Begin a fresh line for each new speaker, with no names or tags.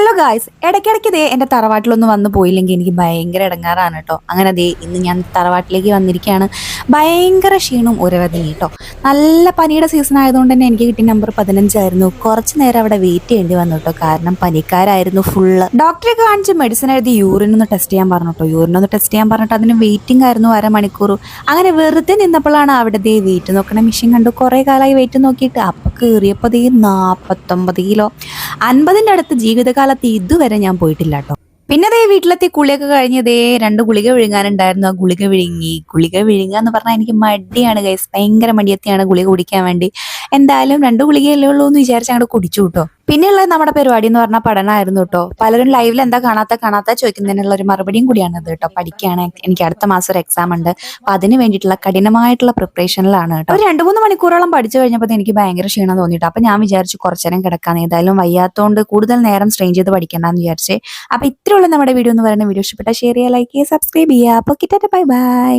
Hello guys, ഇടയ്ക്കിടയ്ക്ക് ദേ എൻ്റെ തറവാട്ടിലൊന്നും വന്നു പോയില്ലെങ്കിൽ എനിക്ക് ഭയങ്കര ഇടങ്ങാറാണ് കേട്ടോ. അങ്ങനെ ദേ ഇന്ന് ഞാൻ തറവാട്ടിലേക്ക് വന്നിരിക്കുകയാണ്. ഭയങ്കര ക്ഷീണവും ഒരുവധി കേട്ടോ. നല്ല പനിയുടെ സീസൺ ആയതുകൊണ്ട് തന്നെ എനിക്ക് കിട്ടിയ നമ്പർ 15 ആയിരുന്നു. കുറച്ച് നേരം അവിടെ വെയിറ്റ് ചെയ്യേണ്ടി വന്നു കേട്ടോ, കാരണം പനിക്കാരായിരുന്നു ഫുള്ള്. ഡോക്ടറെ കാണിച്ച് മെഡിസിൻ എഴുതി യൂറിൻ ഒന്ന് ടെസ്റ്റ് ചെയ്യാൻ പറഞ്ഞു കേട്ടോ. യൂറിൻ ഒന്ന് ടെസ്റ്റ് ചെയ്യാൻ പറഞ്ഞിട്ട് അതിന് വെയിറ്റിംഗ് ആയിരുന്നു അരമണിക്കൂർ. അങ്ങനെ വെറുതെ നിന്നപ്പോഴാണ് അവിടെ ദേ വെയിറ്റ് നോക്കണ മെഷീൻ കണ്ടു. കുറേ കാലമായി വെയിറ്റ് നോക്കിയിട്ട് അപ്പം കയറിയപ്പോൾ ദേ 49 കിലോ. 50ന്റെ അടുത്ത് ജീവിതകാലത്ത് ഇതുവരെ ഞാൻ പോയിട്ടില്ല കേട്ടോ. പിന്നെ ദേ വീട്ടിലെത്തി കുളിയൊക്കെ കഴിഞ്ഞ് ദേ 2 ഗുളിക വിഴുങ്ങാനുണ്ടായിരുന്നു. ആ ഗുളിക വിഴുങ്ങി. ഗുളിക വിഴുങ്ങുക എന്ന് പറഞ്ഞാൽ എനിക്ക് മടിയാണ് ഗൈസ്, ഭയങ്കര മടിയത്തിയാണ് ഗുളിക കുടിക്കാൻ വേണ്ടി. എന്തായാലും 2 ഗുളികയല്ലേ ഉള്ളൂ എന്ന് വിചാരിച്ച് അങ്ങോട്ട് കുടിച്ചു കേട്ടോ. പിന്നെയുള്ളത് നമ്മുടെ പരിപാടി എന്ന് പറഞ്ഞാൽ പഠനമായിരുന്നു കേട്ടോ. പലരും ലൈവിൽ എന്താ കാണാത്ത ചോദിക്കുന്നതിനുള്ള ഒരു മറുപടിയും കൂടിയാണിത് കേട്ടോ. പഠിക്കുകയാണ്, എനിക്ക് അടുത്ത മാസം ഒരു എക്സാം ഉണ്ട്. അപ്പൊ അതിന് വേണ്ടിയിട്ടുള്ള കഠിനമായിട്ടുള്ള പ്രിപ്പറേഷനിലാണ് കേട്ടോ. ഒരു 2-3 മണിക്കൂറോളം പഠിച്ചു കഴിഞ്ഞപ്പോൾ എനിക്ക് ഭയങ്കര ക്ഷീണം തോന്നിയിട്ട് അപ്പൊ ഞാൻ വിചാരിച്ചു കുറച്ചു നേരം കിടക്കാൻ. ഏതായാലും വയ്യാത്തോണ്ട് കൂടുതൽ നേരം സ്ട്രെയിൻ ചെയ്ത് പഠിക്കണ്ടെന്ന് വിചാരിച്ചേ. അപ്പൊ ഇത്രയുള്ള നമ്മുടെ വീഡിയോ എന്ന് പറയുന്ന വീഡിയോ ഇഷ്ടപ്പെട്ടാൽ ഷെയർ ചെയ്യുക, ലൈക്ക് ചെയ്യുക, സബ്സ്ക്രൈബ് ചെയ്യുക. അപ്പോൾ ബൈ ബൈ.